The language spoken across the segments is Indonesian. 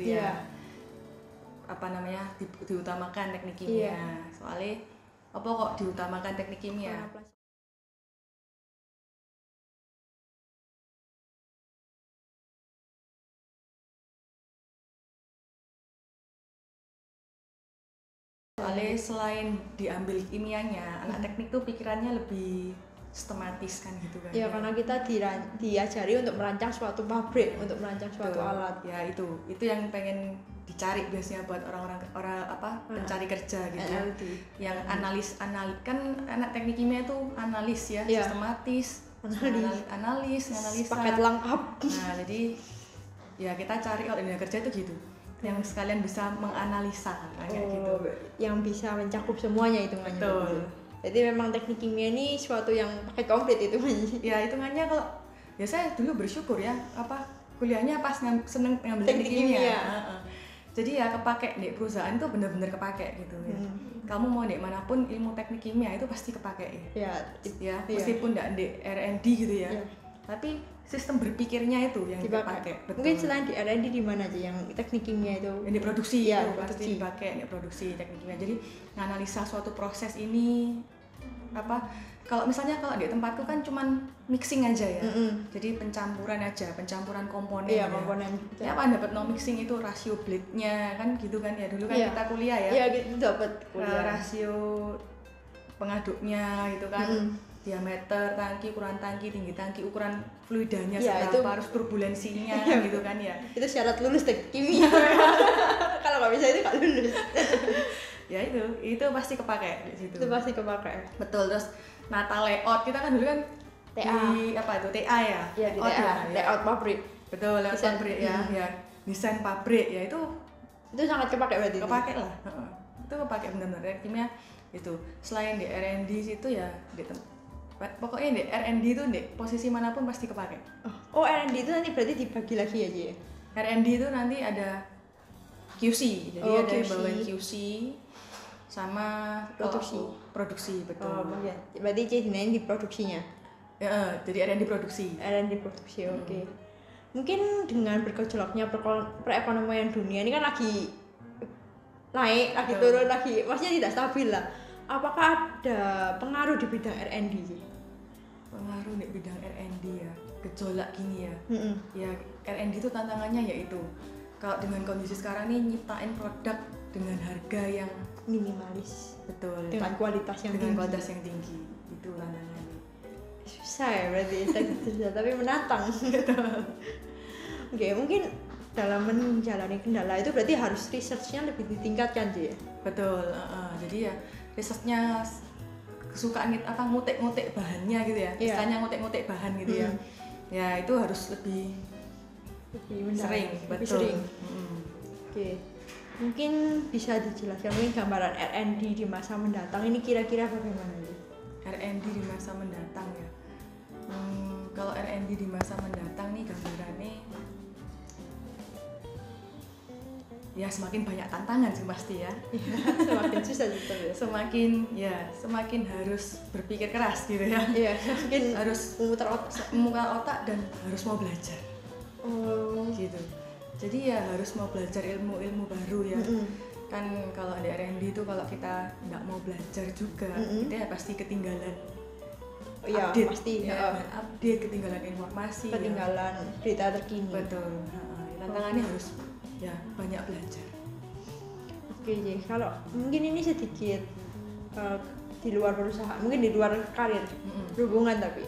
gitu ya. Apa namanya diutamakan teknik kimia. Soalnya apa kok diutamakan teknik kimia? Soalnya selain diambil kimianya, anak teknik tuh pikirannya lebih sistematis kan gitu kan. Ya, karena kita diajari untuk merancang suatu pabrik, untuk merancang suatu alat. Ya itu yang pengen dicari biasanya buat orang pencari kerja gitu. Yang kan anak teknik kimia tuh analis ya, sistematis, analis, paket lengkap. Nah, jadi ya kita cari kalau dunia kerja itu gitu. Yang sekalian bisa menganalisa kayak gitu. Yang bisa mencakup semuanya hitungannya. Betul. Jadi memang teknik kimia ini suatu yang pakai komplit hitungannya. Ya hitungannya kalau ya saya dulu bersyukur ya kuliahnya pas seneng ngambil teknik kimia. Jadi ya kepake di perusahaan itu benar-benar kepake gitu ya. Kamu mau di manapun ilmu teknik kimia itu pasti kepake ya. Meskipun enggak di R&D gitu ya. Tapi sistem berpikirnya itu yang dipakai. Mungkin selain di R&D di mana aja yang teknik kimia itu? Yang diproduksi itu pasti dipakai di produksi teknik kimia. Jadi menganalisa suatu proses ini kalau misalnya di tempatku kan cuman mixing aja ya. Jadi pencampuran komponen. Iya, komponen. Ya apa dapat no mixing itu rasio blade-nya kan gitu kan ya. Dulu kan kita kuliah ya. Iya, gitu dapat kuliah. Rasio pengaduknya gitu kan. Diameter tangki, ukuran tangki, tinggi tangki, ukuran fluidanya seberapa, harus turbulensinya gitu kan ya. Itu syarat lulus teknik kimia. Kalau nggak bisa itu nggak lulus. Ya itu pasti kepake di situ. Itu pasti kepake. Betul. Terus nata layout kita kan dulu kan TA. Di TA ya? Iya, di TA, layout pabrik. Betul, layout pabrik ya. Desain pabrik ya itu sangat kepake berarti. Kepake lah. Itu kepake benar-benar kimia itu. Selain di R&D situ ya pokoknya di R&D itu di posisi manapun pasti kepake. R&D itu nanti berarti dibagi lagi aja ya? R&D itu nanti ada QC, jadi ada yang bawain QC sama produksi betul. Berarti Dina di produksinya? Ya, jadi R&D produksi. Oke. Mungkin dengan bergejolaknya perekonomian dunia ini kan lagi naik, lagi turun, lagi maksudnya tidak stabil lah. Apakah ada pengaruh di bidang R&D sih? Pengaruh di bidang R&D ya, gejolak gini ya. Ya R&D itu tantangannya yaitu kalau dengan kondisi sekarang nih nyiptain produk dengan harga yang minimalis, betul, dengan kualitas yang tinggi. Itu tantangannya. Susah ya berarti, susah tapi menantang. Oke, mungkin dalam menjalani kendala itu berarti harus research-nya lebih ditingkatkan sih ya. Betul. Jadi ya risetnya kesukaan ngutek-ngutek bahannya gitu ya. Istilahnya ngutek-ngutek bahan gitu ya. Ya itu harus lebih sering. Oke. Mungkin bisa dijelaskan mungkin gambaran R&D di masa mendatang ini kira-kira bagaimana nih? R&D di masa mendatang ya. Kalau R&D di masa mendatang nih gambarannya ya semakin banyak tantangan sih pasti ya. Semakin susah gitu ya. Semakin harus berpikir keras gitu ya. Iya, semakin harus memutar otak dan harus mau belajar. Gitu. Jadi ya harus mau belajar ilmu-ilmu baru ya. Kan kalau di R&D itu kalau kita nggak mau belajar juga, kita ya pasti ketinggalan. Update, pasti update, ketinggalan informasi, ketinggalan berita terkini. Betul. Tantangannya harus ya banyak belajar. Oke, jadi kalau mungkin ini sedikit di luar perusahaan, mungkin di luar karir, berhubungan tapi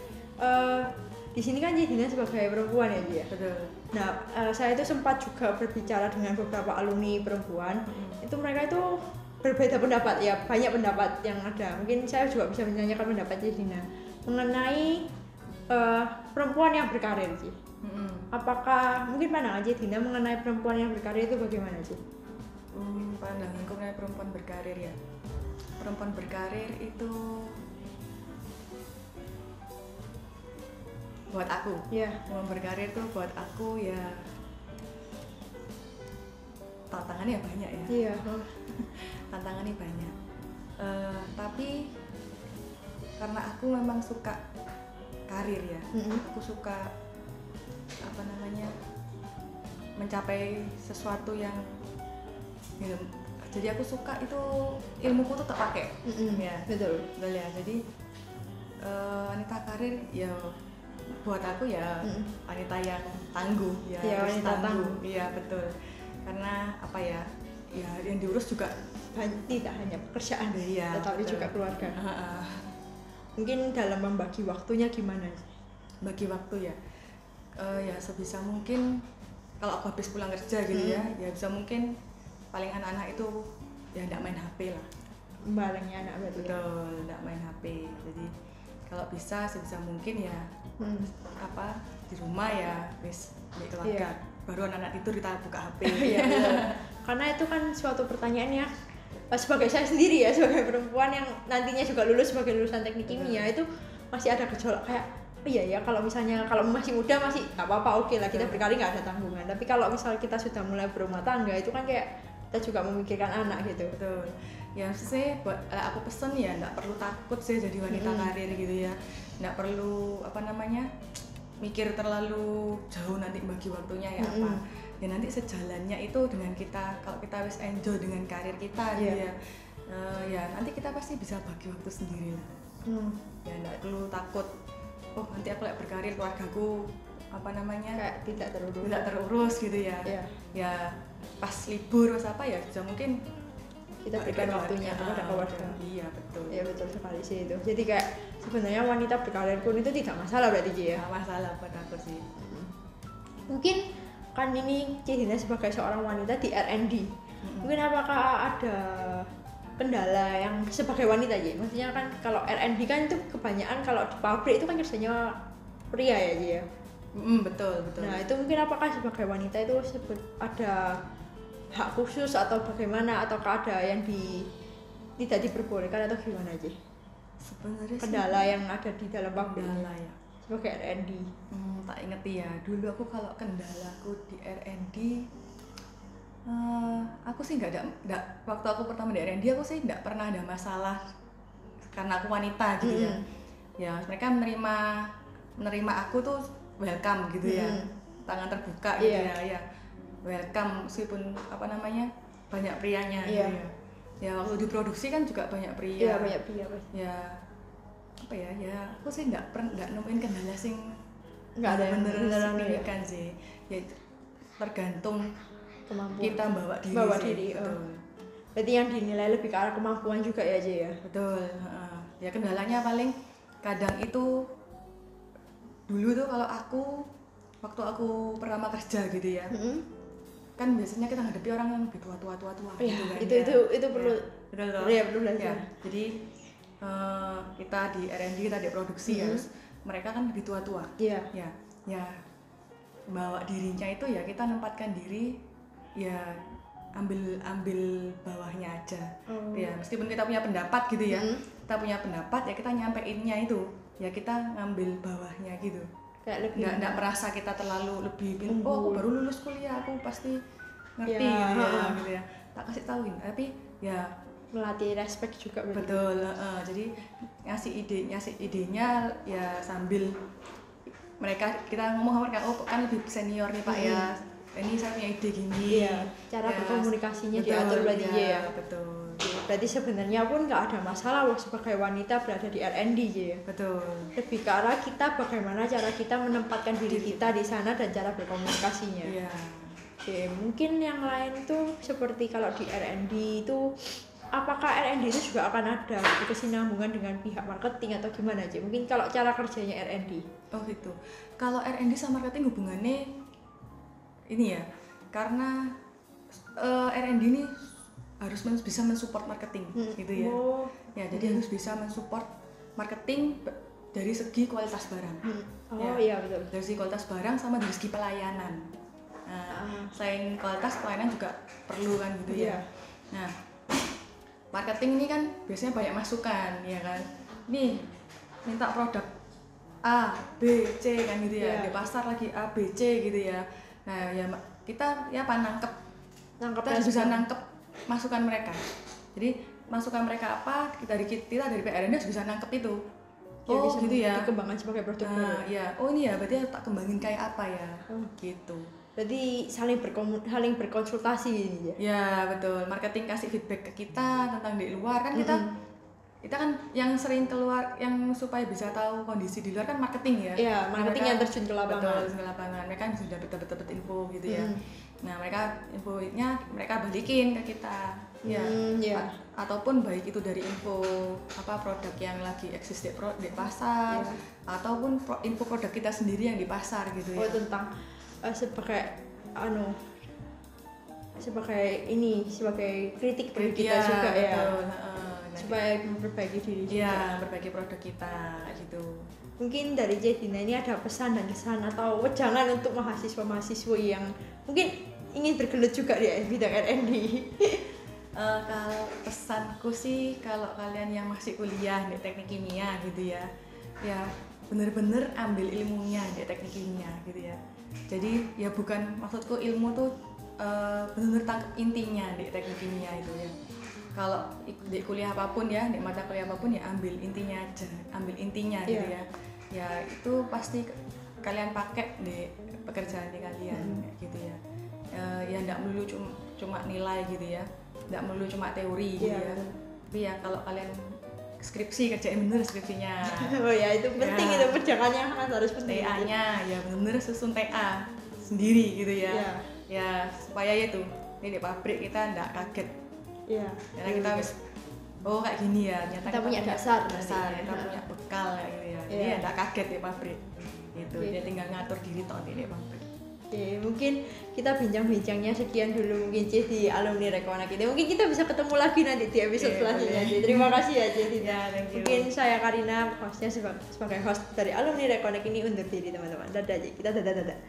di sini kan Dina sebagai perempuan ya dia. Betul. Nah, saya itu sempat juga berbicara dengan beberapa alumni perempuan. Itu mereka itu berbeda pendapat ya, banyak pendapat yang ada. Mungkin saya juga bisa menanyakan pendapatnya Dina mengenai perempuan yang berkarir sih. Apakah mungkin pandangan Dina mengenai perempuan yang berkarir itu bagaimana sih? Pandanganku mengenai perempuan berkarir ya. Perempuan berkarir itu buat aku. Perempuan berkarir itu buat aku ya tantangannya banyak ya. Tantangannya banyak. Tapi karena aku memang suka karir ya. Aku suka mencapai sesuatu yang gitu. Jadi aku suka itu ilmuku tuh terpakai. Ya betul ya. Jadi wanita karir ya buat aku ya wanita yang tangguh ya, harus wanita tangguh. Iya betul, karena apa ya yang diurus juga tidak hanya pekerjaan tetapi betul. juga keluarga. Mungkin dalam membagi waktunya gimana? Bagi waktu ya ya sebisa mungkin kalau aku habis pulang kerja gitu ya bisa mungkin paling anak-anak itu ya enggak main HP lah. Barengnya anak berarti. Betul, enggak main HP. Jadi kalau bisa sebisa mungkin ya apa di rumah ya wis di keluarga. Baru anak-anak tidur kita buka HP. Karena itu kan suatu pertanyaan ya. Sebagai saya sendiri ya, sebagai perempuan yang nantinya juga lulus sebagai lulusan teknik kimia itu masih ada gejolak kayak iya ya, kalau misalnya kalau masih muda masih nggak apa-apa, oke lah kita berkali nggak ada tanggungan. Tapi kalau misalnya kita sudah mulai berumah tangga itu kan kayak kita juga memikirkan anak gitu. Betul. Ya sih buat aku pesen ya nggak perlu takut sih jadi wanita karir gitu ya. Nggak perlu apa namanya mikir terlalu jauh nanti bagi waktunya ya apa. Ya nanti sejalannya itu dengan kita, kalau kita wis enjoy dengan karir kita gitu ya. Ya nanti kita pasti bisa bagi waktu sendiri lah. Ya nggak perlu takut. Oh nanti aku lagi berkarir keluargaku apa namanya kayak tidak terurus gitu ya. Ya pas libur pas apa ya bisa mungkin kita berikan waktunya kepada keluarga. Iya betul. Iya betul sekali sih itu. Jadi kayak sebenarnya wanita berkarir pun itu tidak masalah berarti Ci ya. Tidak masalah buat aku sih. Mungkin kan ini Ci Dina sebagai seorang wanita di R&D. Mungkin apakah ada kendala yang sebagai wanita Ci? Maksudnya kan kalau R&D kan itu kebanyakan kalau di pabrik itu kan kerjanya pria ya Ci ya. Betul. Nah itu mungkin apakah sebagai wanita itu ada hak khusus atau bagaimana, ataukah ada yang tidak diperbolehkan atau gimana Ci? Sebenarnya kendala yang ada di dalam pabrik kendala ya sebagai R&D. Tak inget ya dulu aku kalau kendalaku di R&D aku sih nggak waktu aku pertama di R&D aku sih nggak pernah ada masalah karena aku wanita gitu ya mereka menerima aku tuh welcome gitu ya, tangan terbuka gitu ya welcome meskipun apa namanya banyak prianya gitu ya waktu diproduksi kan juga banyak pria ya apa ya aku sih nggak nemuin kendala sing nggak ada yang beneran signifikan sih ya tergantung kemampuan kita bawa diri berarti yang dinilai lebih ke arah kemampuan juga ya Ci ya. Betul. Ya kendalanya paling kadang itu dulu tuh kalau waktu aku pertama kerja gitu ya kan biasanya kita ngadepi orang yang lebih tua gitu kan itu perlu perlu belajar. Jadi kita di R&D kita di produksi mereka kan lebih tua ya bawa dirinya itu ya kita nempatkan diri ya ambil bawahnya aja ya meskipun kita punya pendapat gitu ya kita punya pendapat ya kita nyampeinnya itu ya kita ngambil bawahnya gitu kayak lebih nggak merasa kita terlalu lebih aku baru lulus kuliah aku pasti ngerti gitu ya tak kasih tahuin tapi ya melatih respect juga berarti. Betul jadi ngasih idenya ya sambil kita ngomong sama mereka kan lebih senior nih Pak ya ini saya punya ide gini cara berkomunikasinya diatur berarti ya betul. Berarti sebenarnya pun nggak ada masalah sebagai wanita berada di R&D ya. Betul. Lebih ke arah kita bagaimana cara kita menempatkan diri kita di sana dan cara berkomunikasinya. Iya. Oke, mungkin yang lain tuh seperti kalau di R&D itu apakah R&D itu juga akan ada kesinambungan dengan pihak marketing atau gimana aja? Mungkin kalau cara kerjanya R&D. Oh gitu. Kalau R&D sama marketing hubungannya ini ya, karena R&D ini harus bisa mensupport marketing gitu ya. Ya jadi harus bisa mensupport marketing dari segi kualitas barang. Iya betul. Dari segi kualitas barang sama dari segi pelayanan. Selain kualitas pelayanan juga perlu kan gitu ya. Nah marketing ini kan biasanya banyak masukan ya kan. Nih minta produk A, B, C kan gitu ya. Di pasar lagi A, B, C gitu ya. Nah ya kita ya apa nangkep kita harus bisa nangkep masukan mereka. Jadi masukan mereka apa dari PR harus bisa nangkep itu. Oh bisa gitu ya. Dikembangkan sebagai produk baru. Ya. Oh ini ya berarti tak kembangin kayak apa ya. Gitu. Berarti saling berkonsultasi ini ya. Ya betul, marketing kasih feedback ke kita tentang di luar kan kita kan yang sering keluar yang supaya bisa tahu kondisi di luar kan marketing ya. Iya, marketing yang terjun ke lapangan. Betul, terjun ke lapangan. Mereka sudah dapat info gitu ya. Nah, infonya mereka balikin ke kita. Ya. Ataupun baik itu dari info produk yang lagi eksis di pasar ataupun info produk kita sendiri yang di pasar gitu ya. Oh, tentang sebagai kritik bagi kita juga ya. Betul. Supaya memperbaiki diri juga. Iya, memperbaiki produk kita gitu. Mungkin dari Jedina ini ada pesan dan kesan atau wejangan untuk mahasiswa-mahasiswa yang mungkin ingin bergelut juga di bidang R&D. Kalau pesanku sih kalau kalian yang masih kuliah di teknik kimia gitu ya bener-bener ambil ilmunya di teknik kimia gitu ya. Jadi ya bukan maksudku ilmu tuh bener-bener tangkap intinya di teknik kimia itu ya. Kalau di kuliah apapun ya, di mata kuliah apapun ya ambil intinya aja, gitu ya. Ya itu pasti kalian pakai di pekerjaan di kalian gitu ya. Ya enggak melulu cuma nilai gitu ya. Enggak melulu cuma teori gitu ya. Tapi ya kalau kalian skripsi kerjain bener skripsinya. Oh ya itu penting itu perjalanannya harus penting. TA-nya ya bener susun TA sendiri gitu ya. Ya supaya itu ini di pabrik kita enggak kaget. Iya. Karena kita wis kayak gini ya, ternyata kita punya dasar, kita punya bekal kayak gitu ya. Jadi ya enggak kaget di pabrik. Gitu. Dia tinggal ngatur diri toh di pabrik. Oke, mungkin kita bincang-bincangnya sekian dulu mungkin Ci di alumni Rekonek ini. Mungkin kita bisa ketemu lagi nanti di episode selanjutnya. Terima kasih ya Ci. Mungkin saya Karina, hostnya sebagai host dari alumni Rekonek ini undur diri teman-teman. Dadah Ci, kita dadah.